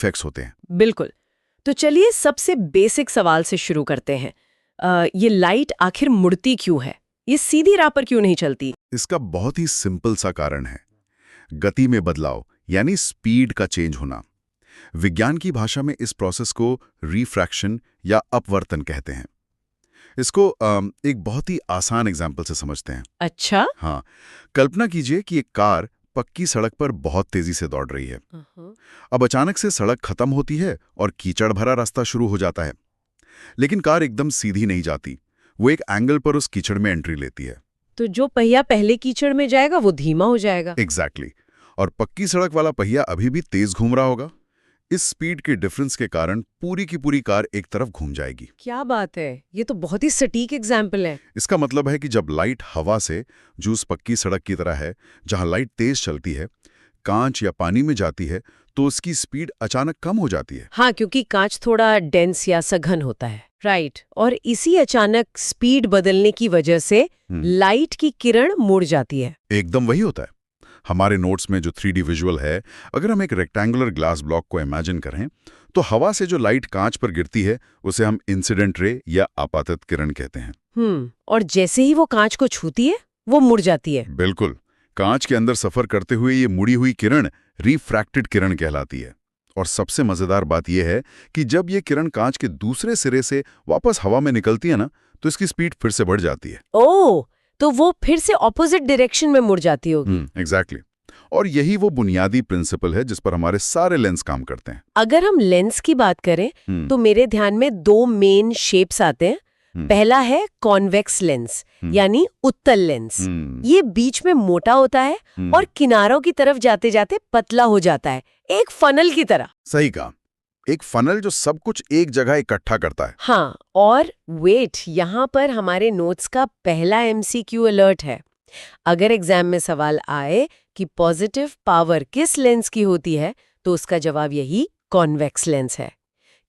Effects होते हैं। बिल्कुल। तो चलिए सबसे बेसिक सवाल से शुरू करते हैं। ये लाइट आखिर मुड़ती क्यों है? ये सीधी राह पर क्यों नहीं चलती? इसका बहुत ही सिंपल सा कारण है, गति में बदलाव यानी स्पीड का चेंज होना। विज्ञान की भाषा में इस प्रोसेस को रिफ्रैक्शन या अपवर्तन कहते हैं। इसको एक बहुत ही आसान एग्जाम्पल से समझते हैं। अच्छा। हाँ, कल्पना कीजिए कि एक कार पक्की सड़क पर बहुत तेजी से दौड़ रही है। अब अचानक से सड़क खत्म होती है और कीचड़ भरा रास्ता शुरू हो जाता है। लेकिन कार एकदम सीधी नहीं जाती, वो एक एंगल पर उस कीचड़ में एंट्री लेती है। तो जो पहिया पहले कीचड़ में जाएगा वो धीमा हो जाएगा। एग्जैक्टली। और पक्की सड़क वाला पहिया अभी भी तेज घूम रहा होगा। इस स्पीड के डिफरेंस के कारण पूरी की पूरी कार एक तरफ घूम जाएगी। क्या बात है, ये तो बहुत ही सटीक एग्जाम्पल है। इसका मतलब है कि जब लाइट हवा से, जो उस पक्की सड़क की तरह है जहां लाइट तेज चलती है, कांच या पानी में जाती है तो उसकी स्पीड अचानक कम हो जाती है। हाँ, क्योंकि कांच थोड़ा डेंस या सघन होता है। राइट। और इसी अचानक स्पीड बदलने की वजह से लाइट की किरण मुड़ जाती है। एकदम वही होता है। हमारे नोट्स में जो 3D विजुअल है, अगर हम एक रेक्टेंगुलर ग्लास ब्लॉक को इमेजिन करें तो हवा से जो लाइट कांच पर गिरती है उसे हम इंसिडेंट रे या आपातित किरण कहते हैं। और जैसे ही वो कांच को छूती है वो मुड़ जाती है। बिल्कुल। कांच के अंदर सफर करते हुए ये मुड़ी हुई किरण रिफ्रैक्टेड किरण कहलाती है। और सबसे मजेदार बात यह है कि जब ये किरण कांच के दूसरे सिरे से वापस हवा में निकलती है ना, तो इसकी स्पीड फिर से बढ़ जाती है। ओह, तो वो फिर से ऑपोजिट डायरेक्शन में मुड़ जाती होगी। एग्जैक्टली। और यही वो बुनियादी प्रिंसिपल है जिस पर हमारे सारे लेंस काम करते हैं। अगर हम लेंस की बात करें तो मेरे ध्यान में दो मेन शेप्स आते हैं। पहला है कॉन्वेक्स लेंस यानी उत्तल लेंस। ये बीच में मोटा होता है और किनारों की तरफ जाते जाते पतला हो जाता है, एक फनल की तरह। सही कहा, एक फनल जो सब कुछ एक जगह इकट्ठा करता है। हाँ, और वेट, यहाँ पर हमारे नोट्स का पहला MCQ अलर्ट है। अगर एग्जाम में सवाल आए कि पॉजिटिव पावर किस लेंस की होती है तो उसका जवाब यही कॉन्वेक्स लेंस है,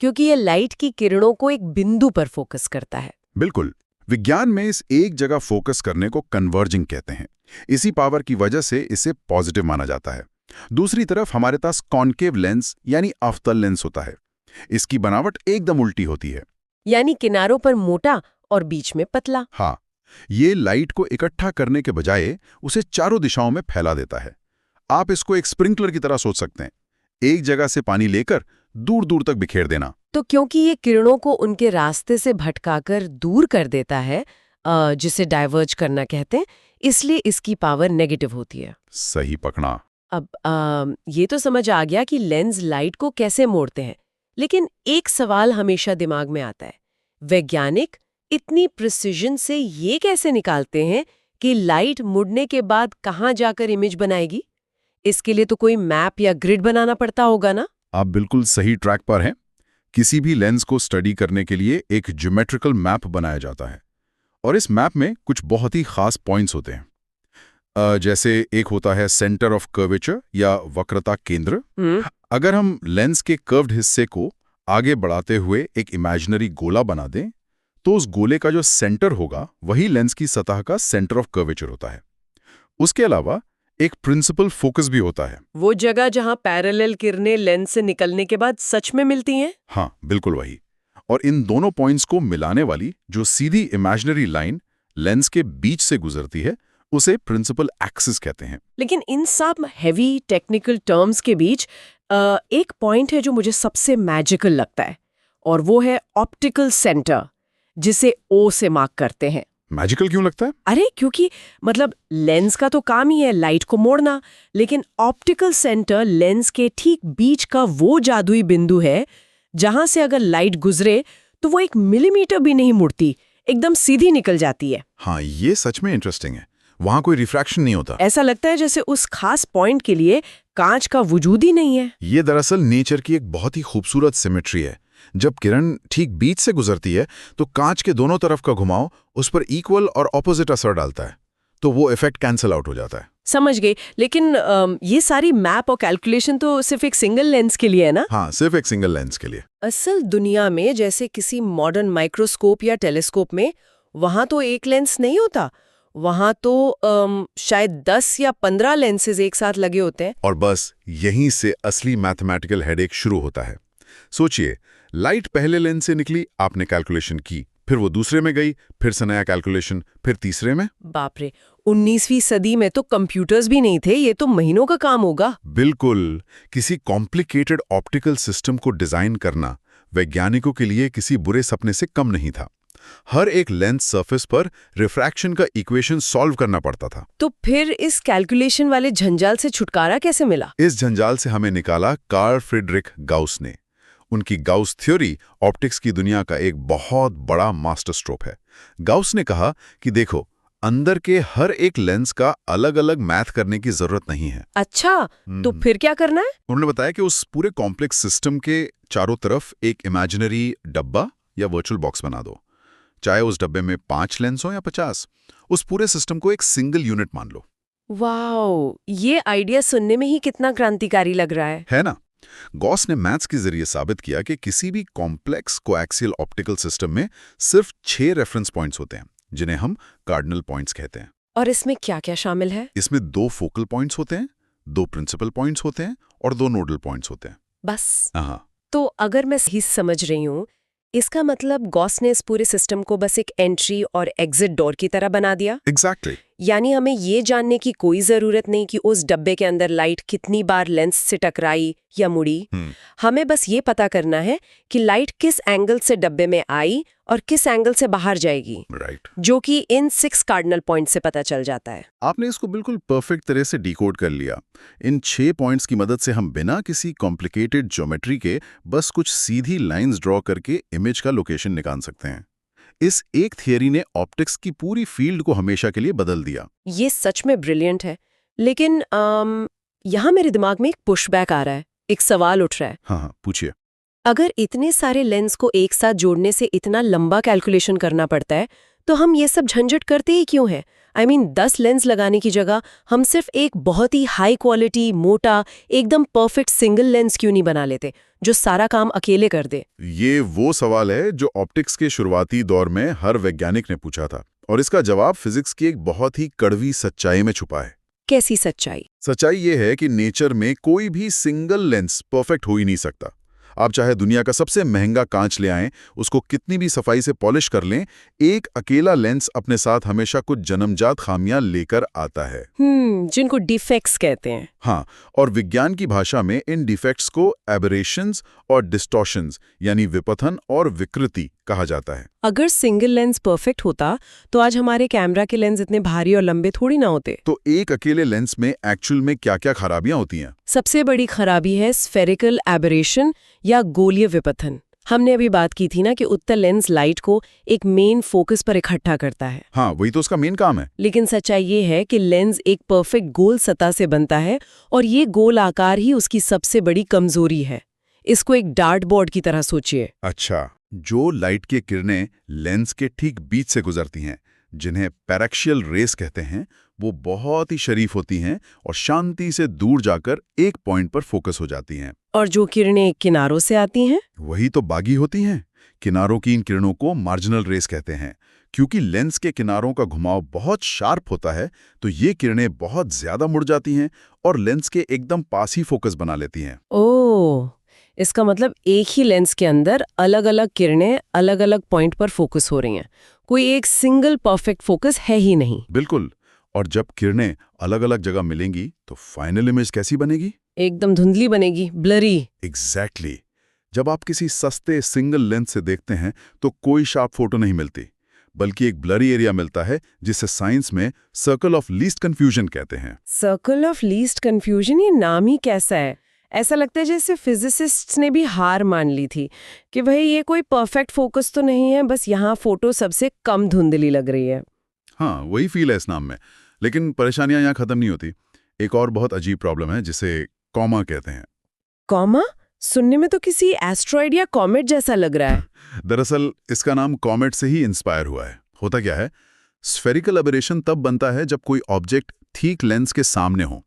क्योंकि ये लाइट की किरणों को एक बिंदु पर फोकस करता है। बिल्कुल। विज्ञान में इस एक जगह फोकस करने को कन्वर्जिंग कहते हैं। इसी पावर की वजह से इसे पॉजिटिव माना जाता है। दूसरी तरफ हमारे पास कॉन्केव लेंस यानी अवतल लेंस होता है। इसकी बनावट एकदम उल्टी होती है, यानी किनारों पर मोटा और बीच में पतला। हाँ, ये लाइट को इकट्ठा करने के बजाय उसे चारों दिशाओं में फैला देता है। आप इसको एक स्प्रिंकलर की तरह सोच सकते हैं, एक जगह से पानी लेकर दूर दूर तक बिखेर देना। तो क्योंकि ये किरणों को उनके रास्ते से भटकाकर दूर कर देता है, जिसे डाइवर्ज करना कहते हैं, इसलिए इसकी पावर नेगेटिव होती है। सही पकड़ा। अब ये तो समझ आ गया कि लेंस लाइट को कैसे मोड़ते हैं, लेकिन एक सवाल हमेशा दिमाग में आता है। वैज्ञानिक इतनी प्रिसिजन से ये कैसे निकालते हैं कि लाइट मुड़ने के बाद कहाँ जाकर इमेज बनाएगी? इसके लिए तो कोई मैप या ग्रिड बनाना पड़ता होगा ना? आप बिल्कुल सही ट्रैक पर हैं। किसी भी लेंस को स्टडी करने के लिए एक ज्योमेट्रिकल मैप बनाया जाता है और इस मैप में कुछ बहुत ही खास पॉइंट्स होते हैं। जैसे एक होता है सेंटर ऑफ कर्वेचर या वक्रता केंद्र। अगर हम लेंस के कर्व्ड हिस्से को आगे बढ़ाते हुए एक इमेजिनरी गोला बना दें तो उस गोले का जो सेंटर होगा वही लेंस की सतह का सेंटर ऑफ कर्वेचर होता है। उसके अलावा एक प्रिंसिपल फोकस भी होता है, वो जगह जहां पैरेलल किरणें लेंस से निकलने के बाद सच में मिलती हैं। हाँ, बिल्कुल वही। और इन दोनों पॉइंट्स को मिलाने वाली जो सीधी इमेजिनरी लाइन लेंस के बीच से गुजरती है उसे प्रिंसिपल एक्सिस कहते हैं। लेकिन इन सब हैवी टेक्निकल टर्म्स के बीच एक पॉइंट है जो मुझे सबसे मैजिकल लगता है, और वो है ऑप्टिकल सेंटर, जिसे O से मार्क करते हैं। मैजिकल क्यों लगता है? अरे क्योंकि मतलब लेंस का तो काम ही है लाइट को मोड़ना, लेकिन ऑप्टिकल सेंटर लेंस के ठीक बीच का वो जादुई बिंदु है जहां से अगर लाइट गुजरे तो वो 1 मिलीमीटर भी नहीं मुड़ती, एकदम सीधी निकल जाती है। हाँ, ये सच में इंटरेस्टिंग है। वहां कोई रिफ्रैक्शन नहीं होता। ऐसा लगता है जैसे उस खास पॉइंट के लिए कांच का वजूद ही नहीं है। ये दरअसल नेचर की एक बहुत ही खूबसूरत सिमेट्री है। जब किरण ठीक बीच से गुजरती है तो कांच के दोनों तरफ का घुमाव उस पर इक्वल और ऑपोजिट असर डालता है, तो वो इफेक्ट कैंसिल आउट हो जाता है। समझ गई, लेकिन ये सारी मैप और कैलकुलेशन तो सिर्फ एक सिंगल लेंस के लिए है ना? हाँ, सिर्फ एक सिंगल लेंस के लिए। असल दुनिया में जैसे किसी मॉडर्न माइक्रोस्कोप या टेलीस्कोप में, वहां तो एक लेंस नहीं होता, वहां तो शायद 10 या 15 लेंसेज एक साथ लगे होते हैं। और बस यहीं से असली मैथमेटिकल हेडेक शुरू होता है। सोचिए, लाइट पहले लेंस से निकली, आपने कैलकुलेशन की, फिर वो दूसरे में गई, फिर से नया कैलकुलेशन, फिर तीसरे में। बाप रे, 19वीं सदी में तो कंप्यूटर्स भी नहीं थे, ये तो महीनों का काम होगा। बिल्कुल, किसी कॉम्प्लिकेटेड ऑप्टिकल सिस्टम को डिजाइन करना वैज्ञानिकों के लिए किसी बुरे सपने से कम नहीं था। हर एक लेंस सरफेस पर रिफ्रैक्शन का इक्वेशन सॉल्व करना पड़ता था। तो फिर इस कैलकुलेशन वाले झंझाल से छुटकारा कैसे मिला? इस झंझाल से हमें निकाला कार्ल फ्रीडरिक गाउस ने। उनकी गाउस थ्योरी ऑप्टिक्स की दुनिया का एक बहुत बड़ा मास्टर स्ट्रोक है। गाउस ने कहा कि देखो, अंदर के हर एक लेंस का अलग अलग मैथ करने की जरूरत नहीं है। अच्छा, तो फिर क्या करना है? उन्होंने बताया कि उस पूरे कॉम्प्लेक्स सिस्टम के चारों तरफ एक इमेजिनरी डब्बा या वर्चुअल बॉक्स बना दो। चाहे उस डब्बे में 5 लेंस हो या 50, उस पूरे सिस्टम को एक सिंगल यूनिट मान लो। वाओ, ये आइडिया सुनने में ही कितना क्रांतिकारी लग रहा है ना? गॉस ने मैथ्स के जरिए साबित किया कि किसी भी कॉम्प्लेक्स कोएक्सियल ऑप्टिकल सिस्टम में सिर्फ 6 रेफरेंस पॉइंट्स होते हैं, जिन्हें हम कार्डिनल पॉइंट्स कहते हैं। और इसमें क्या-क्या शामिल है? इसमें 2 फोकल पॉइंट्स होते हैं, 2 प्रिंसिपल पॉइंट्स होते हैं और 2 नोडल पॉइंट्स होते हैं। बस। हाँ, तो अगर मैं सही समझ रही हूँ, इसका मतलब गॉस ने इस पूरे सिस्टम को बस एक एंट्री और एग्जिट डोर की तरह बना दिया। एग्जैक्टली। यानी हमें ये जानने की कोई जरूरत नहीं कि उस डब्बे के अंदर लाइट कितनी बार लेंस से टकराई या मुड़ी। हमें बस ये पता करना है कि लाइट किस एंगल से डब्बे में आई और किस एंगल से बाहर जाएगी। राइट। जो कि इन 6 कार्डिनल पॉइंट से पता चल जाता है। आपने इसको बिल्कुल परफेक्ट तरह से डिकोड कर लिया। इन 6 पॉइंट्स की मदद से हम बिना किसी कॉम्प्लिकेटेड ज्योमेट्री के बस कुछ सीधी लाइंस ड्रॉ करके इमेज का लोकेशन निकाल सकते हैं। इस एक थियरी ने ऑप्टिक्स की पूरी फील्ड को हमेशा के लिए बदल दिया। ये सच में ब्रिलियंट है। लेकिन यहाँ मेरे दिमाग में एक पुशबैक आ रहा है, एक सवाल उठ रहा है। हाँ, पूछिए। अगर इतने सारे लेंस को एक साथ जोड़ने से इतना लंबा कैलकुलेशन करना पड़ता है, तो हम ये सब झंझट करते ही क्यों हैं? I mean, 10 लेंस लगाने की जगह हम सिर्फ एक बहुत ही हाई क्वालिटी, मोटा, एकदम परफेक्ट सिंगल लेंस क्यों नहीं बना लेते, जो सारा काम अकेले कर दे? ये वो सवाल है जो ऑप्टिक्स के शुरुआती दौर में हर वैज्ञानिक ने पूछा था, और इसका जवाब फिजिक्स की एक बहुत ही कड़वी सच्चाई में छुपा है। कैसी सच्चाई? सच्चाई ये है कि नेचर में कोई भी सिंगल लेंस परफेक्ट हो ही नहीं सकता। आप चाहे दुनिया का सबसे महंगा कांच ले आएं, उसको कितनी भी सफाई से पॉलिश कर लें, एक अकेला लेंस अपने साथ हमेशा कुछ जन्मजात खामियां लेकर आता है। जिनको डिफेक्ट्स कहते हैं। हाँ, और विज्ञान की भाषा में इन डिफेक्ट्स को एबरेशंस और डिस्टॉर्शंस यानी विपथन और विकृति कहा जाता है। अगर सिंगल लेंस परफेक्ट होता तो आज हमारे कैमरा के लेंस इतने भारी और लंबे थोड़ी ना होते। तो एक अकेले लेंस में एक्चुअल में क्या-क्या खराबियां होती हैं? सबसे बड़ी खराबी है स्फेरिकल एबरेशन या गोलीय विपथन। हमने अभी बात की थी ना कि उत्तल लेंस लाइट को एक मेन फोकस पर इकट्ठा करता है। हाँ, वही तो उसका मेन काम है। लेकिन सच्चाई ये है कि लेंस एक परफेक्ट गोल सतह से बनता है और ये गोल आकार ही उसकी सबसे बड़ी कमजोरी है। इसको एक डार्ट बोर्ड की तरह सोचिए। अच्छा, जो लाइट की किरणें लेंस के ठीक बीच से गुजरती हैं, जिन्हें पैराक्सियल रेस कहते हैं, वो बहुत ही शरीफ होती हैं और शांति से दूर जाकर एक पॉइंट पर फोकस हो जाती हैं। और जो किरणें किनारों से आती हैं, वही तो बागी होती हैं। किनारों की इन किरणों को मार्जिनल रेस कहते हैं। क्योंकि लेंस के किनारों का घुमाव बहुत शार्प होता है, तो ये किरणें बहुत ज्यादा मुड़ जाती हैं और लेंस के एकदम पास ही फोकस बना लेती हैं। ओह, इसका मतलब एक ही लेंस के अंदर अलग-अलग किरणें अलग-अलग पॉइंट पर फोकस हो रही हैं। कोई एक सिंगल परफेक्ट फोकस है ही नहीं। बिल्कुल। और जब किरणें अलग-अलग जगह मिलेंगी तो फाइनल इमेज कैसी बनेगी? एकदम धुंधली बनेगी, ब्लरी। एग्जैक्टली। जब आप किसी सस्ते सिंगल लेंस से देखते हैं तो कोई शार्प फोटो नहीं मिलती, बल्कि एक ब्लरी एरिया मिलता है, जिसे साइंस में सर्कल ऑफ लीस्ट कंफ्यूजन कहते हैं। सर्कल ऑफ लीस्ट कंफ्यूजन, ये नाम ही कैसा है? ऐसा लगता है जैसे फिजिसिस्ट्स ने भी हार मान ली थी कि भाई ये कोई परफेक्ट फोकस तो नहीं है, बस यहाँ फोटो सबसे कम धुंधली लग रही है। हाँ, वही फील है इस नाम में। लेकिन परेशानियां यहाँ खत्म नहीं होती। एक और बहुत अजीब प्रॉब्लम है, जिसे कॉमा कहते हैं। कॉमा? सुनने में तो किसी एस्ट्रॉइड या कॉमेट जैसा लग रहा है। दरअसल इसका नाम कॉमेट से ही इंस्पायर हुआ है। होता क्या है, स्फेरिकल एबरेशन तब बनता है जब कोई ऑब्जेक्ट ठीक लेंस के सामने हो,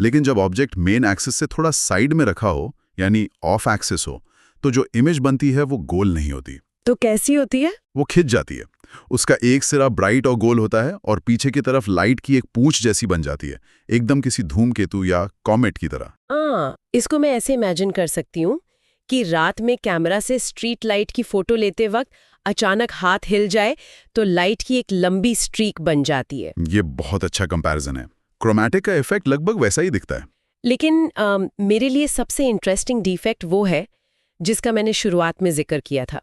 लेकिन जब ऑब्जेक्ट मेन एक्सिस से थोड़ा साइड में रखा हो, यानी ऑफ एक्सिस हो, तो जो इमेज बनती है वो गोल नहीं होती। तो कैसी होती है? वो खिंच जाती है। उसका एक सिरा ब्राइट और गोल होता है और पीछे की तरफ लाइट की एक पूंछ जैसी बन जाती है, एकदम किसी धूमकेतु या कॉमेट की तरह। इसको मैं ऐसे इमेजिन कर सकती हूँ कि रात में कैमरा से स्ट्रीट लाइट की फोटो लेते वक्त अचानक हाथ हिल जाए तो लाइट की एक लंबी स्ट्रीक बन जाती है। ये बहुत अच्छा कंपैरिजन है। क्रोमैटिक का इफेक्ट लगभग वैसा ही दिखता है। लेकिन मेरे लिए सबसे इंटरेस्टिंग डिफेक्ट वो है जिसका मैंने शुरुआत में जिक्र किया था,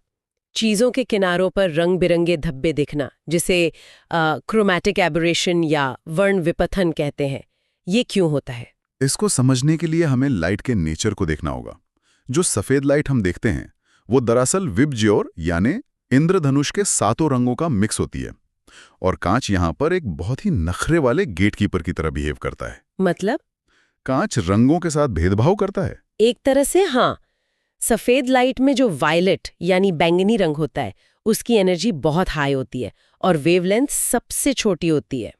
चीज़ों के किनारों पर रंग बिरंगे धब्बे दिखना, जिसे क्रोमैटिक एबरेशन या वर्ण विपथन कहते हैं। ये क्यों होता है? इसको समझने के लिए हमें लाइट के नेचर को देखना होगा। जो सफेद लाइट हम देखते हैं वो दरअसल विबज्योर यानी इंद्रधनुष के 7 रंगों का मिक्स होती है, और कांच यहाँ पर एक बहुत ही नखरे वाले गेटकीपर की तरह बिहेव करता है। मतलब? कांच रंगों के साथ भेदभाव करता है। एक तरह से हाँ। सफेद लाइट में जो वायलेट यानी बैंगनी रंग होता है उसकी एनर्जी बहुत हाई होती है और वेवलेंथ सबसे छोटी होती है।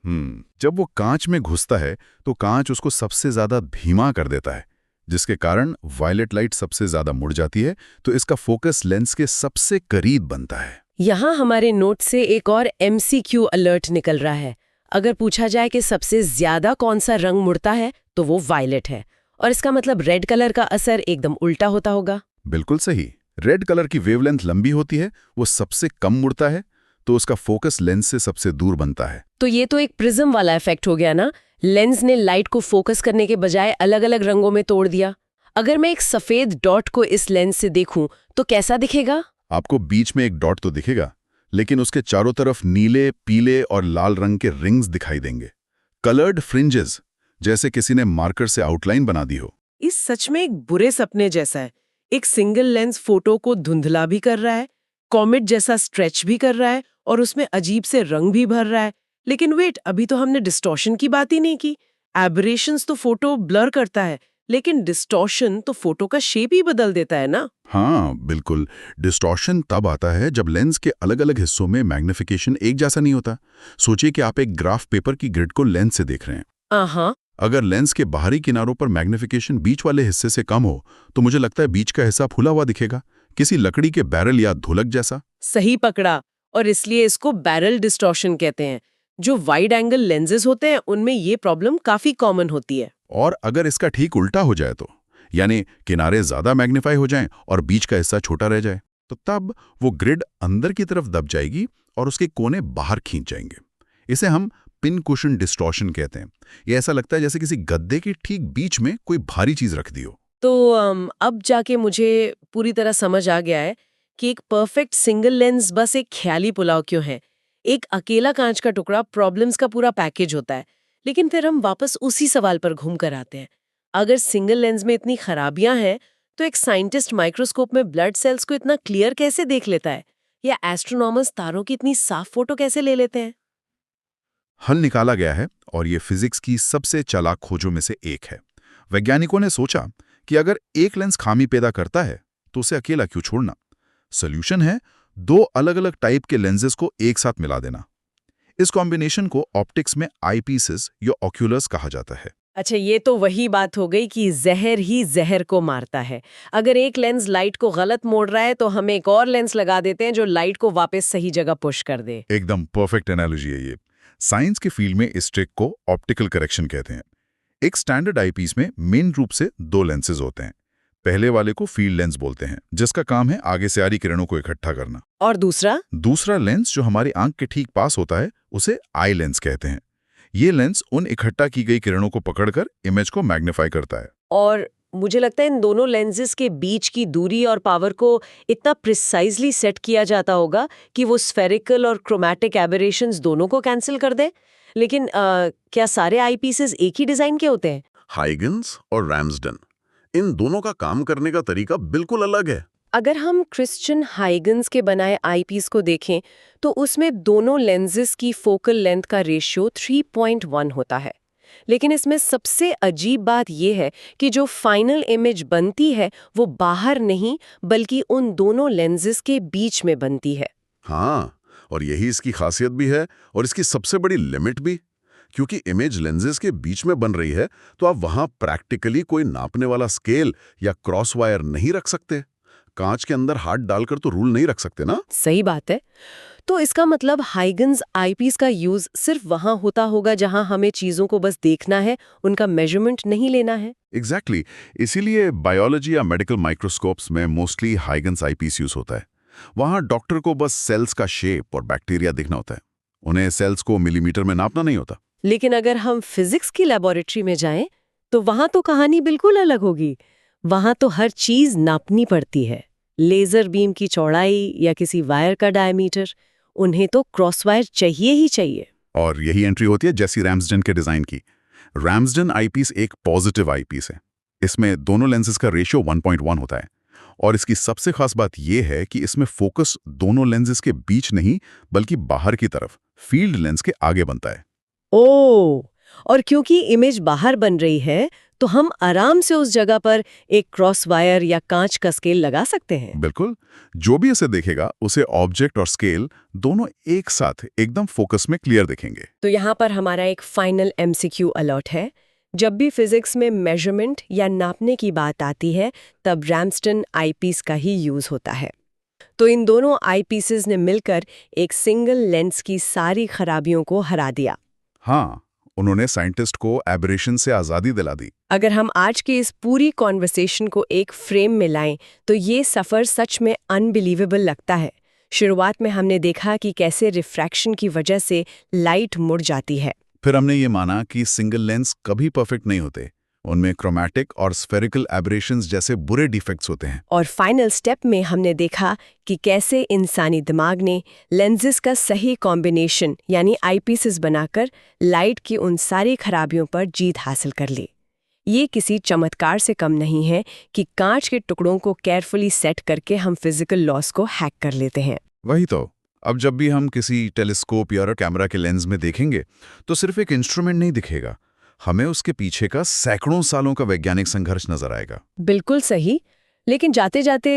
जब वो कांच में घुसता है तो कांच उसको सबसे ज्यादा धीमा कर देता है, जिसके कारण वायलेट लाइट सबसे ज्यादा मुड़ जाती है, तो इसका फोकस लेंस के सबसे करीब बनता है। यहाँ हमारे नोट से एक और MCQ अलर्ट निकल रहा है। अगर पूछा जाए कि सबसे ज्यादा कौन सा रंग मुड़ता है तो वो वायलेट है, और इसका मतलब रेड कलर का असर एकदम उल्टा होता होगा। बिल्कुल सही। रेड कलर की वेवलेंथ लंबी होती है, वो सबसे कम मुड़ता है, तो उसका फोकस लेंस से सबसे दूर बनता है। तो ये तो एक प्रिज्म वाला इफेक्ट हो गया ना। लेंस ने लाइट को फोकस करने के बजाय अलग अलग रंगों में तोड़ दिया। अगर मैं एक सफेद डॉट को इस लेंस से देखूं तो कैसा दिखेगा? आपको बीच में एक डॉट तो दिखेगा, लेकिन उसके चारों तरफ नीले, पीले और लाल रंग के रिंग्स दिखाई देंगे, कलर्ड फ्रिंजेस, जैसे किसी ने मार्कर से आउटलाइन बना दी हो। इस सच में एक बुरे सपने जैसा है। एक सिंगल लेंस फोटो को धुंधला भी कर रहा है, कॉमेट जैसा स्ट्रेच भी कर रहा है और उसमें अजीब से रंग भी भर रहा है। लेकिन वेट, अभी तो हमने डिस्टॉर्शन की बात ही नहीं की। एबरेशंस तो फोटो ब्लर करता है, लेकिन डिस्टॉर्शन तो फोटो का शेप ही बदल देता है ना। हाँ बिल्कुल। डिस्टॉर्शन तब आता है जब लेंस के अलग अलग हिस्सों में मैग्निफिकेशन एक जैसा नहीं होता। सोचिए कि आप एक ग्राफ पेपर की ग्रिड को लेंस से देख रहे हैं। अगर लेंस के बाहरी किनारों पर मैग्निफिकेशन बीच वाले हिस्से से कम हो तो मुझे लगता है बीच का हिस्सा फूला हुआ दिखेगा, किसी लकड़ी के बैरल या धुलक जैसा। सही पकड़ा, और इसलिए इसको बैरल डिस्टॉर्शन कहते हैं। जो वाइड एंगल लेंसेज होते हैं उनमें ये प्रॉब्लम काफी कॉमन होती है। और अगर इसका ठीक उल्टा हो जाए, तो यानी किनारे ज्यादा मैग्नीफाई हो जाएं और बीच का हिस्सा छोटा रह जाए, तो तब वो ग्रिड अंदर की तरफ दब जाएगी और उसके कोने बाहर खींच जाएंगे। इसे हम पिन कुशन डिस्टॉर्शन कहते हैं। ये ऐसा लगता है जैसे किसी गद्दे के ठीक बीच में कोई भारी चीज रख दी हो। तो अब जाके मुझे पूरी तरह समझ आ गया है कि एक परफेक्ट सिंगल लेंस बस एक ख्याली पुलाव क्यों है। एक अकेला कांच का टुकड़ा प्रॉब्लम्स का पूरा पैकेज होता है। लेकिन फिर हम वापस उसी सवाल पर घूम कर आते हैं। अगर सिंगल लेंस में इतनी खराबियां हैं तो एक साइंटिस्ट माइक्रोस्कोप में ब्लड सेल्स को इतना क्लियर कैसे देख लेता है, या एस्ट्रोनॉमर्स तारों की इतनी साफ फोटो कैसे ले लेते हैं? हल निकाला गया है और ये फिजिक्स की सबसे चालाक खोजों में से एक है। वैज्ञानिकों ने सोचा कि अगर एक लेंस खामी पैदा करता है तो उसे अकेला क्यों छोड़ना। सोल्यूशन है 2 अलग अलग टाइप के लेंसेज को एक साथ मिला देना। इस कॉम्बिनेशन को ऑप्टिक्स में आईपीसेस या ऑक्यूलर्स कहा जाता है। अच्छा, ये तो वही बात हो गई कि जहर ही जहर को मारता है। अगर एक लेंस लाइट को गलत मोड़ रहा है तो हम एक और लेंस लगा देते हैं जो लाइट को वापस सही जगह पुश कर दे। एकदम परफेक्ट एनालॉजी है ये। साइंस के फील्ड में इस ट्रिक को ऑप्टिकल करेक्शन कहते हैं। एक स्टैंडर्ड आईपीस में मेन रूप से 2 लेंसेज होते हैं। पहले वाले को फील्ड लेंस बोलते हैं, जिसका काम है आगे से आ रही किरणों को इकट्ठा करना। और दूसरा लेंस जो हमारी आंख के ठीक पास होता है उसे आई लेंस कहते हैं। ये लेंस उन इकट्ठा की गई किरणों को पकड़कर इमेज को मैग्नीफाई करता है। और मुझे लगता है इन दोनों लेंसेज के बीच की दूरी और पावर को इतना प्रिसाइजली सेट किया जाता होगा कि वो स्फेरिकल और क्रोमैटिक एबरेशंस दोनों को कैंसिल कर दे। लेकिन क्या सारे आईपीसेस एक ही डिजाइन के होते हैं? हाइगन्स और रैम्सडन, इन दोनों का काम करने का तरीका बिल्कुल अलग है। अगर हम क्रिश्चियन हाइगन्स के बनाए आईपीस को देखें तो उसमें दोनों लेंसेज की फोकल लेंथ का रेशियो 3.1 होता है। लेकिन इसमें सबसे अजीब बात यह है कि जो फाइनल इमेज बनती है वो बाहर नहीं बल्कि उन दोनों लेंसेज के बीच में बनती है। हाँ, और यही इसकी खासियत भी है और इसकी सबसे बड़ी लिमिट भी। क्योंकि इमेज लेंसेज के बीच में बन रही है तो आप वहां प्रैक्टिकली कोई नापने वाला स्केल या क्रॉस वायर नहीं रख सकते। कांच के अंदर हाथ डालकर तो रूल नहीं रख सकते ना। सही बात है। तो इसका मतलब हाइगन्स आईपीस का यूज सिर्फ वहां होता होगा जहां हमें चीजों को बस देखना है, उनका मेजरमेंट नहीं लेना है। एग्जैक्टली इसीलिए बायोलॉजी या मेडिकल माइक्रोस्कोप्स में मोस्टली हाइगन्स आईपीस यूज होता है। वहां डॉक्टर को बस सेल्स का शेप और बैक्टीरिया देखना होता है, उन्हें सेल्स को मिलीमीटर में नापना नहीं होता। लेकिन अगर हम फिजिक्स की लेबोरेटरी में जाएं, तो वहां तो कहानी बिल्कुल अलग होगी। वहां तो हर चीज नापनी पड़ती है। लेजर बीम की चौड़ाई या किसी वायर का डायमीटर, उन्हें तो क्रॉसवायर चाहिए ही चाहिए। और यही एंट्री होती है जेसी रैम्सडन के डिजाइन की। रैम्सडन आईपीस एक पॉजिटिव आईपीस है। इसमें दोनों लेंसेज का रेशियो 1.1 होता है और इसकी सबसे खास बात यह है कि इसमें फोकस दोनों लेंसेज के बीच नहीं बल्कि बाहर की तरफ फील्ड लेंस के आगे बनता है। ओह, और क्योंकि इमेज बाहर बन रही है तो हम आराम से उस जगह पर एक क्रॉस वायर या कांच का स्केल लगा सकते हैं। बिल्कुल, जो भी इसे देखेगा उसे ऑब्जेक्ट और स्केल दोनों एक साथ एकदम फोकस में क्लियर दिखेंगे। तो यहाँ पर हमारा एक फाइनल एमसीक्यू अलर्ट है। जब भी फिजिक्स में मेजरमेंट या नापने की बात आती है, तब रैम्सडन आईपीस का ही यूज होता है। तो इन दोनों आईपीसेस ने मिलकर एक सिंगल लेंस की सारी खराबियों को हरा दिया। हाँ, उन्होंने साइंटिस्ट को एबरेशन से आज़ादी दिला दी। अगर हम आज की इस पूरी कॉन्वर्सेशन को एक फ्रेम में लाएं, तो ये सफ़र सच में अनबिलीवेबल लगता है। शुरुआत में हमने देखा कि कैसे रिफ्रैक्शन की वजह से लाइट मुड़ जाती है। फिर हमने ये माना कि सिंगल लेंस कभी परफेक्ट नहीं होते, उनमें क्रोमैटिक और स्फेरिकल एबरेशंस जैसे बुरे डिफेक्ट्स होते हैं। और फाइनल स्टेप में हमने देखा कि कैसे इंसानी दिमाग ने लेंसेज का सही कॉम्बिनेशन यानी आईपीसेस बनाकर लाइट की उन सारी खराबियों पर जीत हासिल कर ली। ये किसी चमत्कार से कम नहीं है कि कांच के टुकड़ों को केयरफुली सेट करके हम फिजिकल लॉस को हैक कर लेते हैं। वही तो, अब जब भी हम किसी टेलीस्कोप या कैमरा के लेंस में देखेंगे तो सिर्फ एक इंस्ट्रूमेंट नहीं दिखेगा, हमें उसके पीछे का सैकड़ों सालों का वैज्ञानिक संघर्ष नजर आएगा। बिल्कुल सही। लेकिन जाते जाते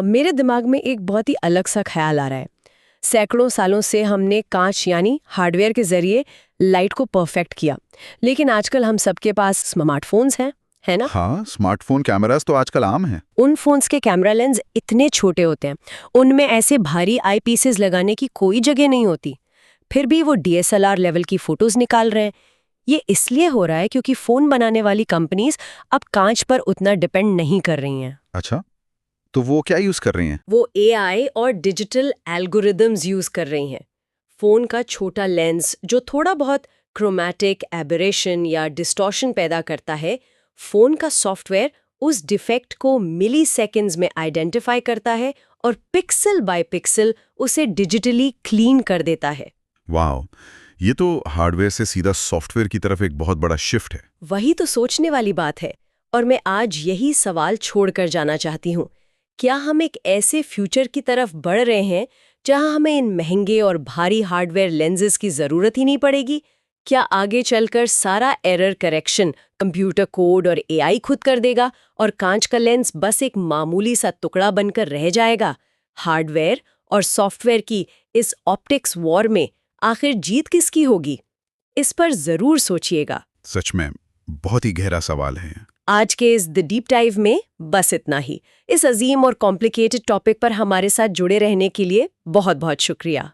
मेरे दिमाग में एक बहुत ही अलग सा ख्याल आ रहा है। सैकड़ों सालों से हमने कांच यानी हार्डवेयर के जरिए लाइट को परफेक्ट किया, लेकिन आजकल हम सबके पास स्मार्टफोन्स हैं, है ना? हाँ, स्मार्टफोन कैमरास तो आजकल आम हैं। उन फोन्स के कैमरा लेंस इतने छोटे होते हैं, उनमें ऐसे भारी आईपीसेस लगाने की कोई जगह नहीं होती। फिर भी वो डीएसएलआर लेवल की फोटोज निकाल रहे हैं। ये इसलिए हो रहा है क्योंकि फोन बनाने वाली कंपनीज अब कांच पर उतना डिपेंड नहीं कर रही हैं। अच्छा, तो वो क्या यूज कर रही हैं? वो एआई और डिजिटल एल्गोरिदम्स यूज कर रही हैं। फोन का छोटा लेंस जो थोड़ा बहुत क्रोमैटिक एबरेशन या डिस्टॉर्शन पैदा करता है, फोन का सॉफ्टवेयर उस डिफेक्ट को मिली सेकेंड्स में आइडेंटिफाई करता है और पिक्सल बाय पिक्सल उसे डिजिटली क्लीन कर देता है। वाह, ये तो हार्डवेयर से सीधा सॉफ्टवेयर की तरफ एक बहुत बड़ा शिफ्ट है। वही तो सोचने वाली बात है। और मैं आज यही सवाल छोड़कर जाना चाहती हूँ, क्या हम एक ऐसे फ्यूचर की तरफ बढ़ रहे हैं जहां हमें इन महंगे और भारी हार्डवेयर लेंसेज की जरूरत ही नहीं पड़ेगी? क्या आगे चलकर सारा एरर करेक्शन कंप्यूटर कोड और एआई खुद कर देगा और कांच का लेंस बस एक मामूली सा टुकड़ा बनकर रह जाएगा? हार्डवेयर और सॉफ्टवेयर की इस ऑप्टिक्स वॉर में आखिर जीत किसकी होगी? इस पर जरूर सोचिएगा। सच में बहुत ही गहरा सवाल है। आज के इस द डीप डाइव में बस इतना ही। इस अजीम और कॉम्प्लिकेटेड टॉपिक पर हमारे साथ जुड़े रहने के लिए बहुत बहुत शुक्रिया।